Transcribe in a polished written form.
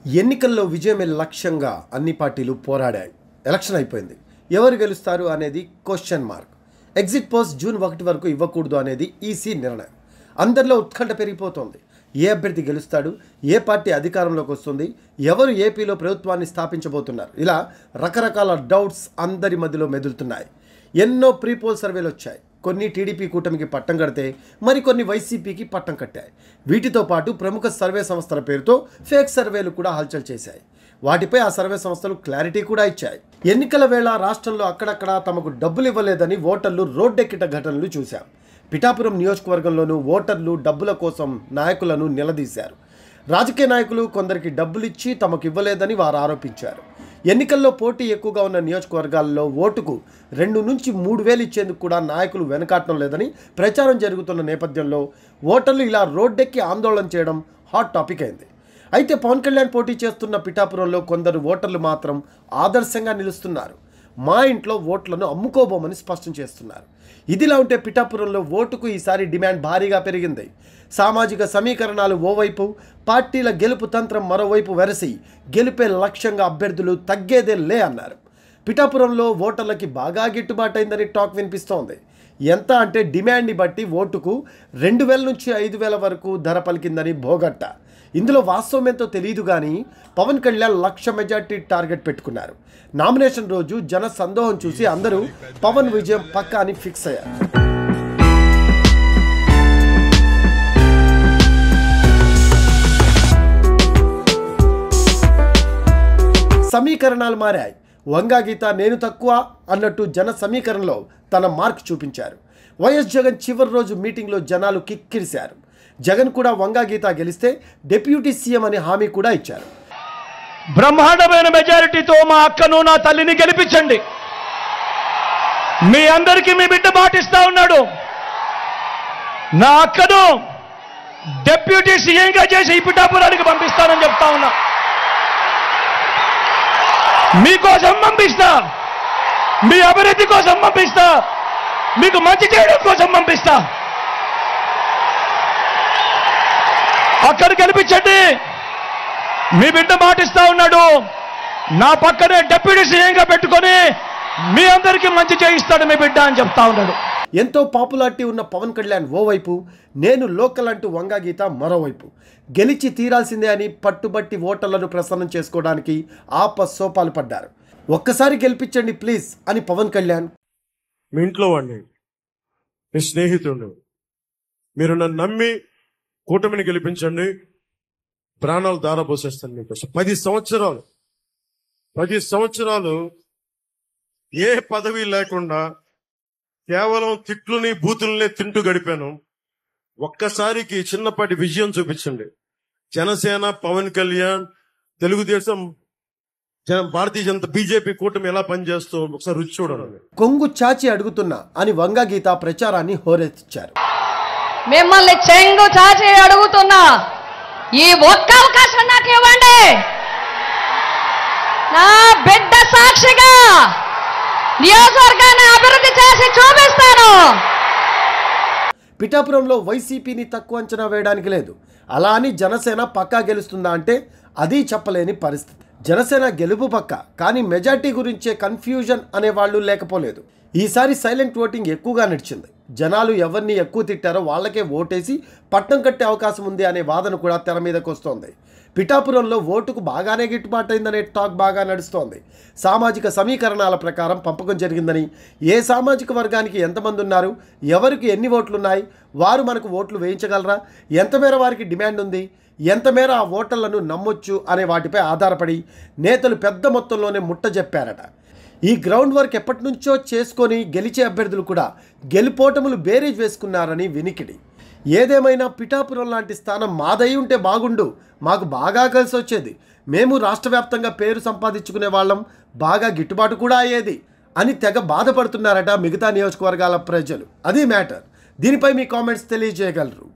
ఎన్నికల్లో విజయమే లక్ష్యంగా అన్ని పార్టీలు పోరాడాయి. ఎలక్షన్ అయిపోయింది. ఎవరు గెలుస్తారు అనేది question mark. Exit polls June 1 వరకు ఇవ్వకూడదు అనేది ఈసీ నిర్ణయం. అందరిలో ఉత్కంఠ పెరిగిపోతోంది. ఏ అభ్యర్థి గెలుస్తాడు, ఏ పార్టీ అధికారంలోకి వస్తుంది, ఎవరు ఏపీలో ప్రభుత్వాన్ని స్థాపించబోతున్నారు, ఇలా రకరకాల డౌట్స్ అందరి మధ్యలో మెదులుతున్నాయి. ఎన్నో ప్రీ పోల్ సర్వేలు వచ్చాయి. కొన్ని టీడీపీ కూటమికి పట్టం కడితే మరికొన్ని వైసీపీకి పట్టం కట్టాయి. వీటితో పాటు ప్రముఖ సర్వే సంస్థల పేరుతో ఫేక్ సర్వేలు కూడా హల్చల్ చేశాయి. వాటిపై ఆ సర్వే సంస్థలు క్లారిటీ కూడా ఇచ్చాయి. ఎన్నికల వేళ రాష్ట్రంలో అక్కడక్కడ తమకు డబ్బులు ఇవ్వలేదని ఓటర్లు రోడ్డెక్కిన ఘటనలు చూశాం. పిఠాపురం నియోజకవర్గంలోనూ ఓటర్లు డబ్బుల కోసం నాయకులను నిలదీశారు. రాజకీయ నాయకులు కొందరికి డబ్బులిచ్చి తమకు ఇవ్వలేదని వారు ఆరోపించారు. ఎన్నికల్లో పోటీ ఎక్కువగా ఉన్న నియోజకవర్గాల్లో ఓటుకు 2 నుంచి 3 వేలు ఇచ్చేందుకు కూడా నాయకులు వెనకాడటం లేదని ప్రచారం జరుగుతున్న నేపథ్యంలో ఓటర్లు ఇలా రోడ్డెక్కి ఆందోళన చేయడం హాట్ టాపిక్ అయింది. అయితే పవన్ కళ్యాణ్ పోటీ చేస్తున్న పిఠాపురంలో కొందరు ఓటర్లు మాత్రం ఆదర్శంగా నిలుస్తున్నారు. మా ఇంట్లో ఓట్లను అమ్ముకోబోమని స్పష్టం చేస్తున్నారు. ఇదిలా ఉంటే పిఠాపురంలో ఓటుకు ఈసారి డిమాండ్ భారీగా పెరిగింది. సామాజిక సమీకరణాలు ఓవైపు, పార్టీల గెలుపు తంత్రం మరోవైపు వెరసి గెలుపే లక్ష్యంగా అభ్యర్థులు తగ్గేదే లే అన్నారు. పిఠాపురంలో ఓటర్లకి బాగా గిట్టుబాటైందని టాక్ వినిపిస్తోంది. ఎంత అంటే డిమాండ్ని బట్టి ఓటుకు 2000 నుంచి 5000 వరకు ధర పలికిందని భోగట్ట. ఇందులో వాస్తవం ఎంతో తెలియదు కానీ పవన్ కళ్యాణ్ 1,00,000 మెజార్టీ టార్గెట్ పెట్టుకున్నారు. నామినేషన్ రోజు జన సందోహం చూసి అందరూ పవన్ విజయం పక్కా అని ఫిక్స్ అయ్యారు. సమీకరణాలు మారాయి. వంగా గీత నేను తక్కువ అన్నట్టు జన సమీకరణలో తన మార్క్ చూపించారు. వైఎస్ జగన్ చివరి రోజు మీటింగ్లో జనాలు కిక్కిరిశారు. జగన్ కూడా వంగా గీత గెలిస్తే డిప్యూటీ సీఎం అనే హామీ కూడా ఇచ్చారు. బ్రహ్మాండమైన మెజారిటీతో మా అక్కను, నా తల్లిని గెలిపించండి. మీ అందరికీ మీ బిడ్డ మాటిస్తా ఉన్నాడు. నా అక్కను డిప్యూటీ సీఎంగా చేసి ఈ పిఠాపురానికి పంపిస్తానని చెప్తా ఉన్నా. మీకోసం పంపిస్తా, మీ అభివృద్ధి కోసం పంపిస్తా, మీకు మంచి చేయడం కోసం పంపిస్తా. అక్కడ గెలిపించండి. మీ బిడ్డ మాటిస్తా ఉన్నాడు. నా పక్కనే డిప్యూటీ సీఎంగా పెట్టుకొని మీ అందరికీ మంచి చేయిస్తాడు మీ బిడ్డ అని చెప్తా ఉన్నాడు. ఎంతో పాపులారిటీ ఉన్న పవన్ కళ్యాణ్ ఓవైపు, నేను లోకల్ అంటూ వంగా గీత మరోవైపు. గెలిచి తీరాల్సిందే అని పట్టుబట్టి ఓటర్లను ప్రసన్నం చేసుకోవడానికి ఆపసోపాలు పడ్డారు. ఒక్కసారి గెలిపించండి ప్లీజ్ అని పవన్ కళ్యాణ్. మీ ఇంట్లో వాడిని, మీ స్నేహితుడు, మీరు నన్ను నమ్మి కూటమిని గెలిపించండి, ప్రాణాలు దారపోసేస్తాను మీకోసం. 10 సంవత్సరాలు ఏ పదవి లేకుండా కేవలం తిట్లుని బూతుల్ని తింటూ గడిపాను. ఒక్కసారికి చిన్నపాటి విజయం చూపించండి. జనసేన, పవన్ కళ్యాణ్, తెలుగుదేశం, భారతీయ జనతా, బీజేపీ కూటమి ఎలా పనిచేస్తూ ఒకసారి రుచి చూడండి. కొంగు చాచి అడుగుతున్నా అని వంగా గీత ప్రచారాన్ని హోరెత్తిచ్చారు. మిమ్మల్ని చెంగు చాచి అడుగుతున్నా, ఈ ఒక్క అవకాశం నాకు ఇవ్వండి. నా బిడ్డ సాక్షిగా నియోజకవర్గాన్ని అభివృద్ధి చేసి చూపిస్తాను. పిఠాపురంలో వైసీపీని తక్కువ అంచనా వేయడానికి లేదు. అలా అని జనసేన పక్కా గెలుస్తుందా అంటే అది చెప్పలేని పరిస్థితి. జనసేన గెలుపు పక్క, కానీ మెజార్టీ గురించే కన్ఫ్యూజన్ అనేవాళ్ళు లేకపోలేదు. ఈసారి సైలెంట్ ఓటింగ్ ఎక్కువగా నడిచింది. జనాలు ఎవరిని ఎక్కువ తిట్టారో వాళ్ళకే ఓటేసి పట్టం కట్టే అవకాశం ఉంది అనే వాదన కూడా తెర మీదకు వస్తోంది. పిఠాపురంలో ఓటుకు బాగానే గిట్టుబాటైందనే టాక్ బాగా నడుస్తోంది. సామాజిక సమీకరణాల ప్రకారం పంపకం జరిగిందని, ఏ సామాజిక వర్గానికి ఎంతమంది ఉన్నారు, ఎవరికి ఎన్ని ఓట్లున్నాయి, వారు మనకు ఓట్లు వేయించగలరా, ఎంత మేర వారికి డిమాండ్ ఉంది, ఎంత మేర ఆ ఓటర్లను నమ్మొచ్చు అనే వాటిపై ఆధారపడి నేతలు పెద్ద మొత్తంలోనే ముట్టజెప్పారట. ఈ గ్రౌండ్ వర్క్ ఎప్పటి నుంచో చేసుకొని గెలిచే అభ్యర్థులు కూడా గెలుపోటములు బేరీజ్ వేసుకున్నారని వినికిడి. ఏదేమైనా పిఠాపురం లాంటి స్థానం మాదై ఉంటే బాగుండు, మాకు బాగా కలిసి వచ్చేది, మేము రాష్ట్ర వ్యాప్తంగా పేరు సంపాదించుకునే వాళ్ళం, బాగా గిట్టుబాటు కూడా అయ్యేది అని తెగ బాధపడుతున్నారట మిగతా నియోజకవర్గాల ప్రజలు. అది మ్యాటర్. దీనిపై మీ కామెంట్స్ తెలియజేయగలరు.